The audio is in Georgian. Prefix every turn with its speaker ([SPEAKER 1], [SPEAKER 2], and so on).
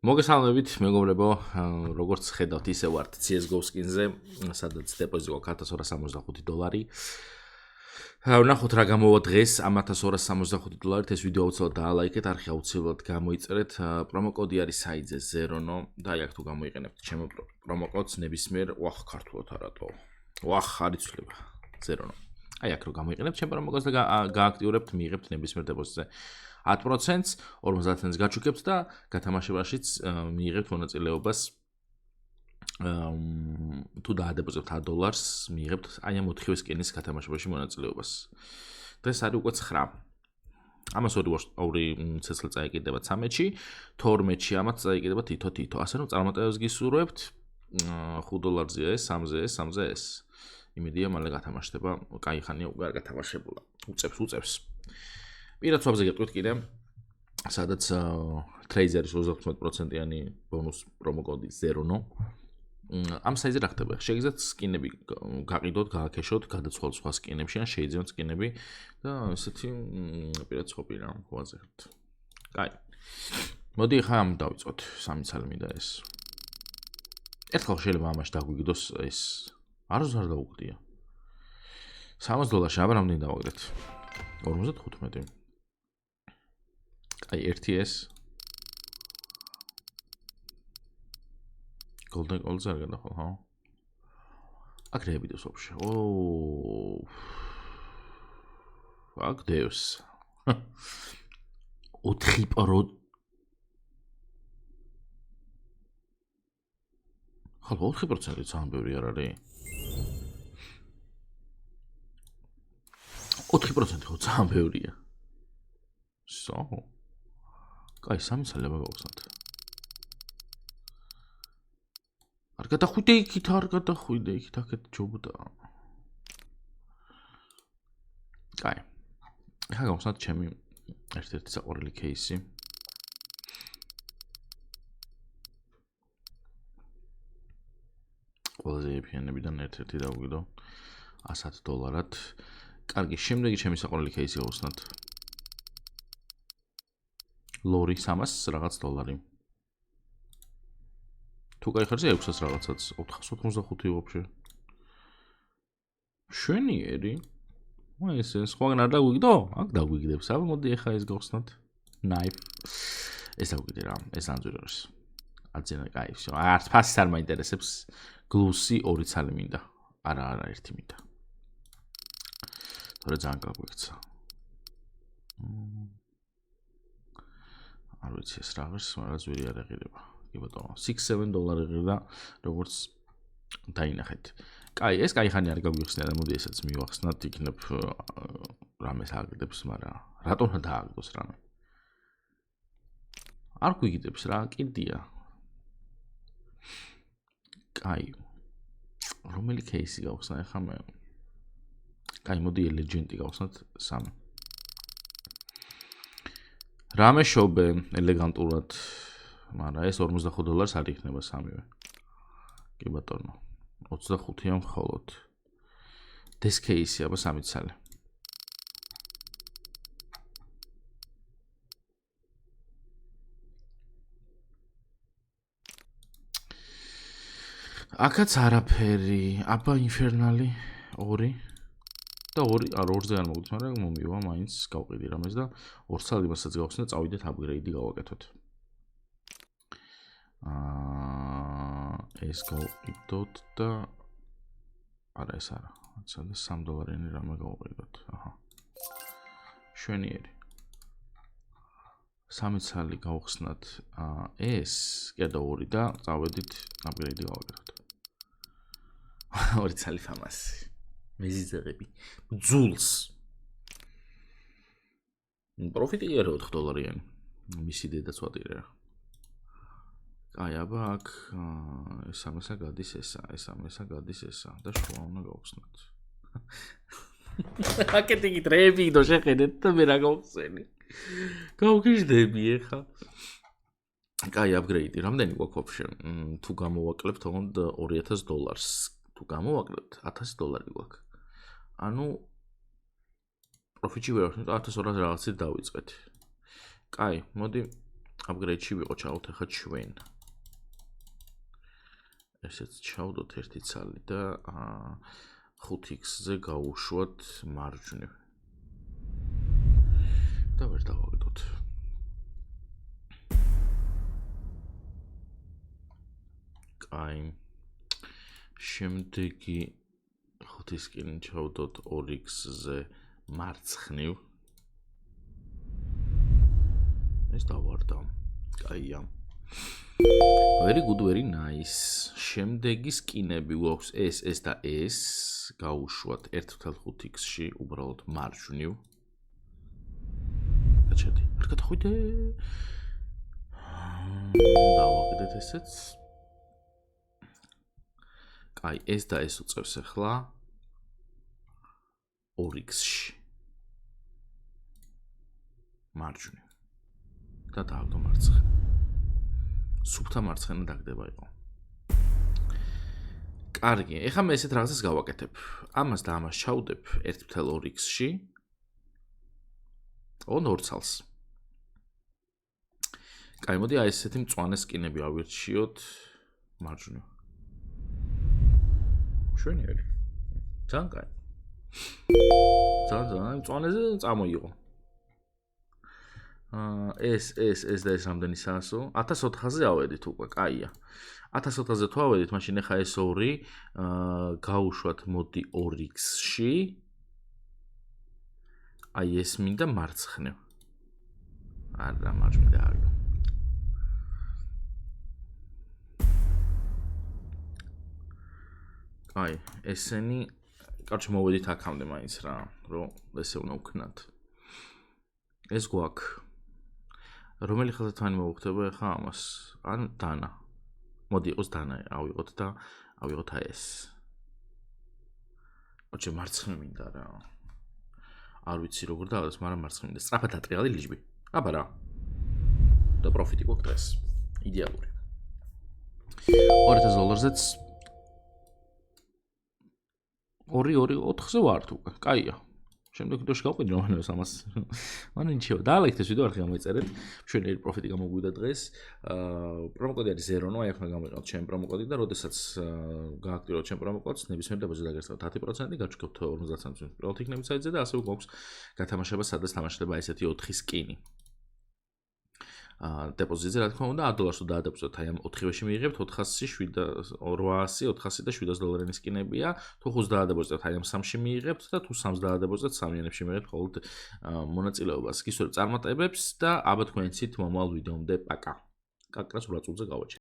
[SPEAKER 1] მოგესალმებით, მეგობრებო, როგორც ხედავთ, ისე ვართ CS:GO skin-ზე, სადაც დეპოზიტი გვაქვს $1265. ვნახოთ რა გამოვა დღეს ამ $1265. ეს ვიდეო აუცილებლად დაალაიქეთ, არხი აუცილებლად გამოიწერეთ. პრომოკოდი არის საიძე 0 და აი აქ თუ გამოიყენებთ ჩემო პრომოკოდს ნებისმიერ ქართულად არატო. არ იცვლება 0. აი აქ რო გამოიყენებთ ჩემ პრომოკოდს და გააქტიურებთ, მიიღებთ ნებისმიერ დეპოზიტზე 10%-ს, 50%-ს გაჩუქებთ და გათამაშებაშიც მიიღებთ მონაწილეობას. თუ დაადეპოზიტებთ $100-ს, მიიღებთ აი ამ 4 სკინის გათამაშებაში მონაწილეობას. დღეს არის უკვე 9. ამას ორი ცეცხლი წაიკიდება 13-ში, 12-ში ამაც წაიკიდება თითო. ასე რომ წარმატებებს გისურვებთ. $5-ზეა ეს, 3-ზე ეს. იმედია მალე გათამაშდება, კაი ხანია უკვე არ გათამაშებულა. უწევს. პირად სვაბზე გეტყვით კიდე, სადაც ტრეიზერის 98%-იანი ბონუს პრომოკოდი 0. ამ საიზე რა ხდება? შეგიძლიათ სკინები გაყიდოთ, გააკეშოთ, გადაცვალოთ სხვა სკინებში, ან შეიძინოთ სკინები და ესეთი პირად სვაბი რა ვაზრებთ. კაი. მოდი ხა ამ დავიწყოთ, 3 ცალი მინდა ეს. ერთხელ შეიძლება ამაში დაგვიგდოს ეს. არ დაუგდია. $300 აბა რამდენი დავაგდეთ? 55. აი 1S Golden Goals არ გადახვალ, ხო? აქ რეებიდოს ვაფშე. აქ დევს. 4%. ხალხო 4%-ი ძალიან ბევრი არ არის? 4% ხო ძალიან ბევრია. კაი, 3 ცალება გავხსნათ. არ გადახვიდე იქით, აქეთ ჯობდა. კაი. ხა გავხსნათ ჩემი ერთ-ერთი საყვარელი кейსი. ყველაზე ეფიანებიდან ერთ-ერთი დავგვიდო $100. კარგი, შემდეგი ჩემი საყვარელი кейსი გავხსნათ. ლორი 300 რაღაც $. თუ გაიხარზე 600 რაღაცაც 485 ვაფშე. შვენიერი. ეს სხვაგან არ დაგვიგდო? აქ დაგვიგდებს. აბა მოდი ახლა ეს გავხსნათ. knife. ეს დაგვიგდე რა, ეს ანძურებს. აძენა კაი, всё. არც ფასი არ მაინტერესებს. გლუსი 2 ცალი მინდა. არა, 1 მინდა. თორე ძალიან გაგვიქცა. არ ვიცი ეს რაღაც, მაგრამ ზვირი არ ეღირება. კი ბატონო, $6-7 ეღირდა, როგორც დაინახეთ. კაი, ეს კაი ხანი არ გაგვიხსნია და მოდი ესაც მივახსნათ, იქნებ რამეს ააგდებს, მაგრამ რატომ დააგდოს რამე? არ გვიგდებს რა, კიდია. კაი. რომელი кейსი გავხსნა ახლა მე? კაი, მოდი ლეგენდი გავხსნათ 3. რამე შობე ელეგანტურად, მაგრამ ეს $45 არ იქნება 3-ვე. კი ბატონო, 25-იან მხოლოდ. ეს кейსი აბა 3 ცალი. აქაც არაფერი, აბა ინფერნალი 2 და 2-ზე არ მოგდით, მაგრამ მომივა მაინც გავყიდი რამეს და 2 ცალი მასაც გავხსნა, წავიდეთ აპგრეიდი გავაკეთოთ. ეს გავყიდოთ და არა ეს არა, სადა $3-იანი რამე გავყიდოთ. აჰა. შვენიერი. 3 ცალი გავხსნათ ეს, კიდე 2 და წავედით აპგრეიდი გავაკეთოთ. 2 ცალი ფამასი. მეზიზაღები. ბძულს. პროფიტი არა $4-იანი. მისი დედაც ვატირე რა. კაი, აბა აქ ეს 3-სა გადის ესა, ეს 3-სა გადის ესა და შუა უნდა გავხსნათ. აქეთ იგი ტრეებიდო შეხედეთ და მე რა გავხსენი. გავგიჟდები ახლა. კაი, აპგრეიდი. რამდენი გვაქვს ვაფშე? თუ გამოვაკლებთ თქონდ $2000. თუ გამოვაკლებთ $1000 გვაქვს. ანუ პროფიტი ვერ აქვს, 1200 რაღაცით დავიწყეთ. კაი, მოდი upgrade-ში ვიყო ჩავთ ახლა ჩვენ. ესეც ჩავდოთ ერთი ცალი და 5x-ზე გავუშვათ მარჯვნივ. და ვერ დავაგდოთ. კაი. შემდეგი 5x-კენ ჩავდოთ 2x-ზე მარცხნივ. ეს დავარდა. კაია. Very good, very nice. შემდეგი სკინები გვაქვს ეს და ეს. გავუშვათ 1.5x-ში უბრალოდ მარჯვნივ. გაჩერდი. არ გადახვიდე. დავაგდეთ ესეც. კაი, ეს და ეს უწევს ახლა 2x-ში. მარჯვნივ. და დავაგდო მარცხნივ. სუფთა მარცხენა დაგდება იყო. კარგი, ეხლა მე ესეთ რაღაცას გავაკეთებ. ამას და ამას ჩავდებ 1.2x-ში. ორ ცალს. კაი, მოდი აი ესეთი მწვანე სკინები ავირჩიოთ მარჯვნივ. შვენიერი. ძალიან კაი. ძალიან მწვანეზე წამოიღო. ეს და ეს რამდენი საასო? 1400-ზე ავედით უკვე, კაია. 1400-ზე თუ ავედით, მაშინ ახლა ეს ორი გავუშვათ მოდი 2x-ში. აი ეს მინდა მარცხნივ. არა, მარჯვნივ ავიღო. აი, ესენი, კარჩე მოვედით აქამდე მაინც რა, რომ ესე უნდა ვქნათ. ეს გვაქვს. რომელი ხელთათვანი მოვუხდება ახლა ამას? ან დანა. მოდი იყოს დანა, ავიღოთ და ავიღოთ აი ეს. ოჩე მარცხნივ მინდა რა. არ ვიცი როგორ დავდეს, მაგრამ მარცხნივ მინდა. სწრაფად ატრიალი ლიჯბი. აბა რა. და პროფიტი გვაქვს დღეს. იდეალური. $2000-ზეც 2-4-ზე ვართ უკვე. კაია. შემდეგ ვიდეოში გავყვეთ რომელს ამას. მან ინჩევა. დაალექთეს ვიდეო არხი გამოიწერეთ. ჩვენი პროფიტი გამოგვიდა დღეს. პრომოკოდი არის 0, აი ახლა გამოვიყავთ ჩემი პრომოკოდი და როდესაც გააქტივირებთ ჩემი პრომოკოდს, ნებისმიერ დეპოზიტზე დაგესწრებთ 10%, გაჩვენებთ 50% პირველ იქნებით საიტზე და ასევე გვაქვს გათამაშება, სადაც თამაშდება ესეთი 4 სკინი. დეპოზიტზე რა თქმა უნდა $100-ს თუ დაადეპოზიტოთ, აი ამ 4-ვეში მიიღებთ 400, 800 და $700 სკინებია. თუ 5 დაადეპოზიტოთ, აი ამ 3-ში მიიღებთ და თუ 3-ს დაადეპოზიტოთ, 3-იანებში მიიღებთ მხოლოდ მონაწილეობას. გისურვებთ წარმატებებს და აბა თქვენ იცით მომავალ ვიდეომდე პაკა. კაკრას ბრაწულზე გავაჩერეთ.